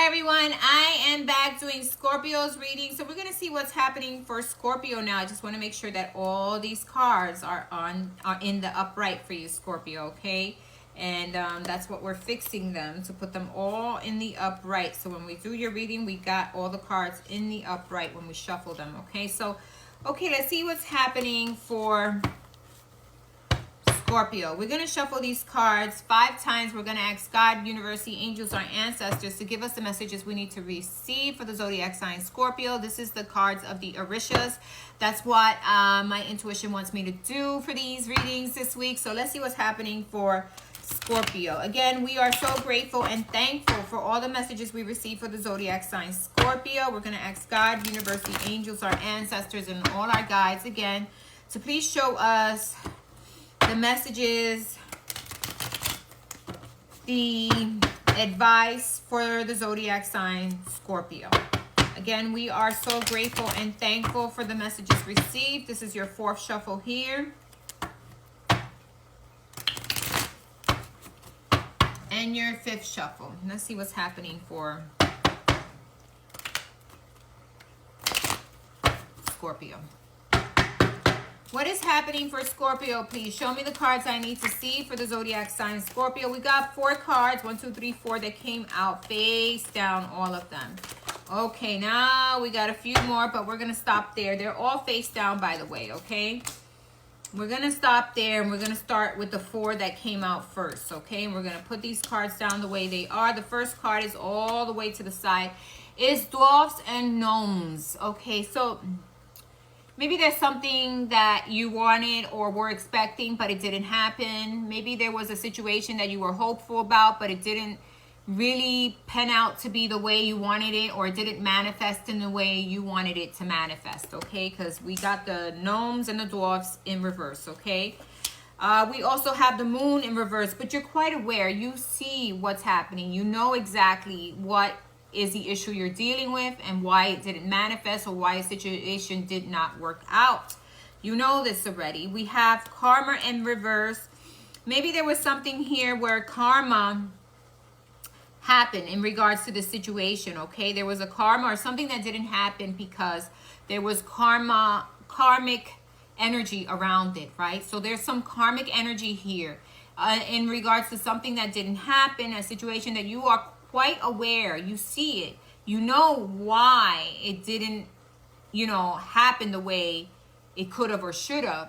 everyone, I am back doing Scorpio's reading. So we're going to see what's happening for Scorpio now. I just want to make sure that all these cards are in the upright for you, Scorpio, okay? And that's what we're fixing them, to put them all in the upright. So when we do your reading, we got all the cards in the upright when we shuffle them, okay? So, okay, let's see what's happening for Scorpio. We're going to shuffle these cards 5 times. We're going to ask God, universe, the angels, our ancestors to give us the messages we need to receive for the zodiac sign Scorpio. This is the cards of the Orishas. That's what my intuition wants me to do for these readings this week. So let's see what's happening for Scorpio. Again, we are so grateful and thankful for all the messages we receive for the zodiac sign Scorpio. We're going to ask God, universe, the angels, our ancestors, and all our guides again to please show us the messages, the advice for the zodiac sign Scorpio. Again, we are so grateful and thankful for the messages received. This is your 4th shuffle here. And your 5th shuffle. Let's see what's happening for Scorpio. What is happening for Scorpio? Please show me the cards I need to see for the zodiac sign Scorpio. We got 4 cards, 1, 2, 3, 4 that came out face down, all of them. Okay, now we got a few more, but we're going to stop there. They're all face down, by the way, okay? We're going to stop there, and we're going to start with the 4 that came out first, okay? And we're going to put these cards down the way they are. The first card is all the way to the side. It's dwarfs and gnomes, okay? So maybe there's something that you wanted or were expecting, but it didn't happen. Maybe there was a situation that you were hopeful about, but it didn't really pan out to be the way you wanted it, or it didn't manifest in the way you wanted it to manifest, okay? Because we got the gnomes and the dwarfs in reverse, okay? We also have the moon in reverse, but you're quite aware. You see what's happening. You know exactly what is the issue you're dealing with and why it didn't manifest or why a situation did not work out. You know this already. We have karma in reverse. Maybe there was something here where karma happened in regards to the situation, okay? There was a karma or something that didn't happen because there was karmic energy around it, right? So there's some karmic energy here in regards to something that didn't happen, a situation that you are quite aware, you see it, you know why it didn't, happen the way it could have or should have.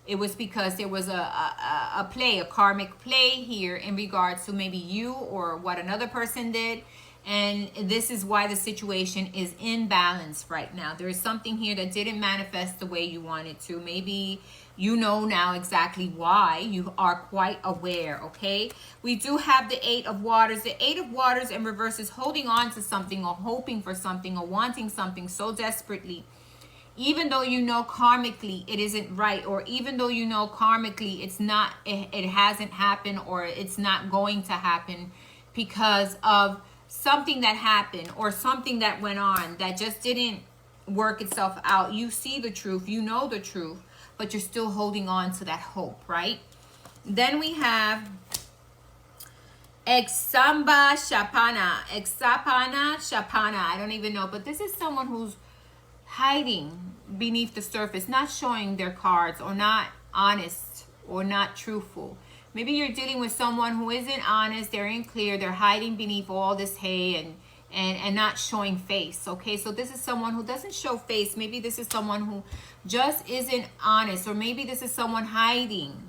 It was because there was a karmic play here in regards to maybe you or what another person did. And this is why the situation is in balance right now. There is something here that didn't manifest the way you wanted to. Maybe you know now exactly why. You are quite aware, okay? We do have the 8 of Waters. The 8 of Waters in reverse is holding on to something or hoping for something or wanting something so desperately. Even though you know karmically it isn't right, or even though you know karmically it hasn't happened or it's not going to happen because of something that happened or something that went on that just didn't work itself out. You see the truth, you know the truth, but you're still holding on to that hope, right? Then we have Examba Shapana. I don't even know, but this is someone who's hiding beneath the surface, not showing their cards, or not honest or not truthful. Maybe you're dealing with someone who isn't honest, they're in clear, they're hiding beneath all this hay and not showing face, okay? So this is someone who doesn't show face. Maybe this is someone who just isn't honest, or maybe this is someone hiding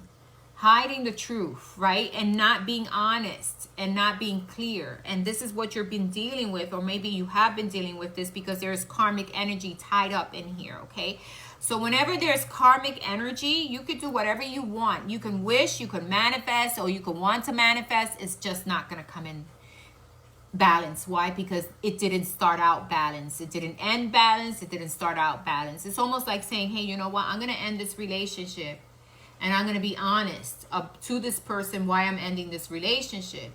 the truth, right? And not being honest and not being clear. And this is what you've been dealing with, or maybe you have been dealing with this because there's karmic energy tied up in here, okay? So whenever there's karmic energy, you could do whatever you want. You can wish, you can manifest, or you can want to manifest. It's just not going to come in balance. Why? Because it didn't start out balanced. It didn't end balanced. It didn't start out balanced. It's almost like saying, hey, you know what? I'm going to end this relationship, and I'm going to be honest to this person why I'm ending this relationship.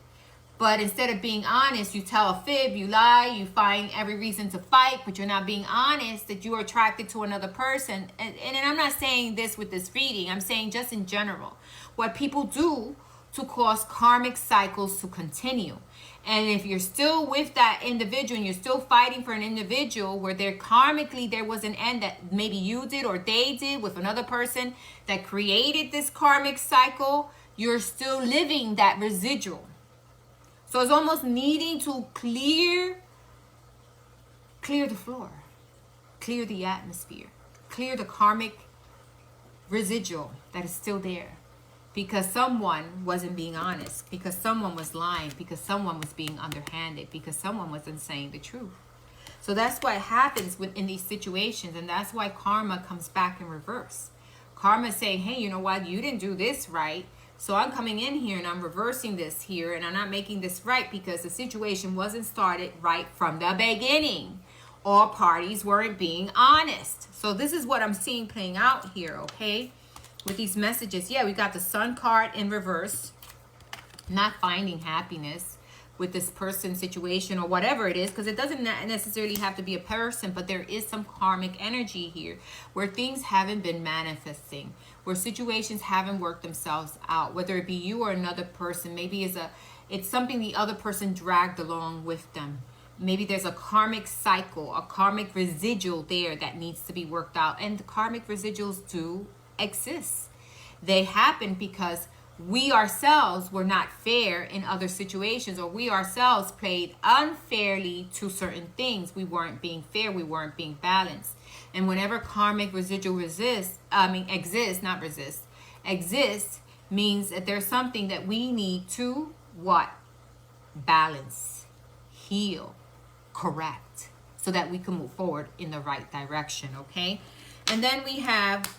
But instead of being honest, you tell a fib, you lie, you find every reason to fight, but you're not being honest that you are attracted to another person. And I'm not saying this with this reading. I'm saying just in general. What people do to cause karmic cycles to continue. And if you're still with that individual and you're still fighting for an individual where there karmically there was an end that maybe you did or they did with another person that created this karmic cycle, you're still living that residual. So it's almost needing to clear the floor, clear the atmosphere, clear the karmic residual that is still there. Because someone wasn't being honest, because someone was lying, because someone was being underhanded, because someone wasn't saying the truth. So that's what happens in these situations, and that's why karma comes back in reverse. Karma is saying, hey, you know what, you didn't do this right, so I'm coming in here and I'm reversing this here, and I'm not making this right because the situation wasn't started right from the beginning. All parties weren't being honest. So this is what I'm seeing playing out here, okay? With these messages, yeah, we got the Sun card in reverse, not finding happiness with this person, situation, or whatever it is, because it doesn't necessarily have to be a person, but there is some karmic energy here where things haven't been manifesting, where situations haven't worked themselves out, whether it be you or another person. Maybe it's something the other person dragged along with them. Maybe there's a karmic cycle, a karmic residual there that needs to be worked out, and the karmic residuals do exist. They happen because we ourselves were not fair in other situations, or we ourselves played unfairly to certain things. We weren't being fair, we weren't being balanced. And whenever karmic residual exists means that there's something that we need to what? Balance, heal, correct, so that we can move forward in the right direction, okay? And then we have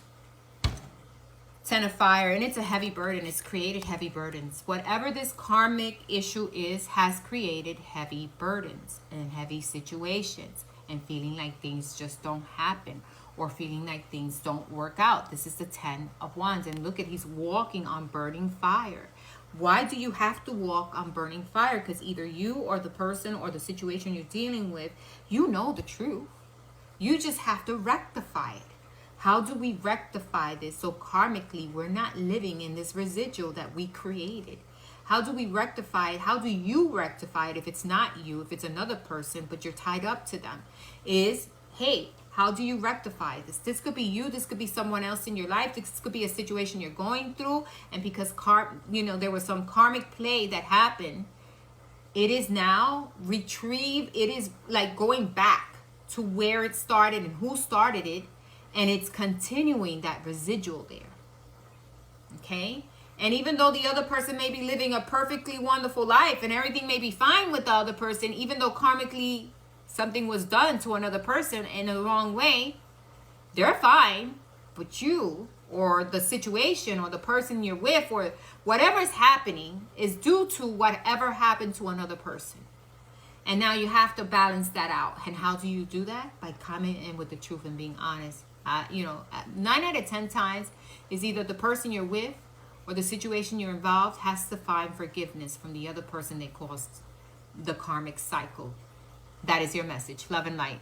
Ten of Fire, and it's a heavy burden. It's created heavy burdens. Whatever this karmic issue is has created heavy burdens and heavy situations, and feeling like things just don't happen, or feeling like things don't work out. This is the 10 of Wands, and look at, he's walking on burning fire. Why do you have to walk on burning fire? Because either you or the person or the situation you're dealing with, you know the truth. You just have to rectify it. How do we rectify this? So karmically, we're not living in this residual that we created. How do we rectify it? How do you rectify it if it's not you, if it's another person, but you're tied up to them? Hey, how do you rectify this? This could be you. This could be someone else in your life. This could be a situation you're going through. And because there was some karmic play that happened, it is now retrieved. It is like going back to where it started and who started it. And it's continuing that residual there. Okay? And even though the other person may be living a perfectly wonderful life and everything may be fine with the other person, even though karmically something was done to another person in the wrong way, they're fine. But you or the situation or the person you're with or whatever is happening is due to whatever happened to another person. And now you have to balance that out. And how do you do that? By coming in with the truth and being honest. 9 out of 10 times is either the person you're with or the situation you're involved has to find forgiveness from the other person that caused the karmic cycle. That is your message. Love and light.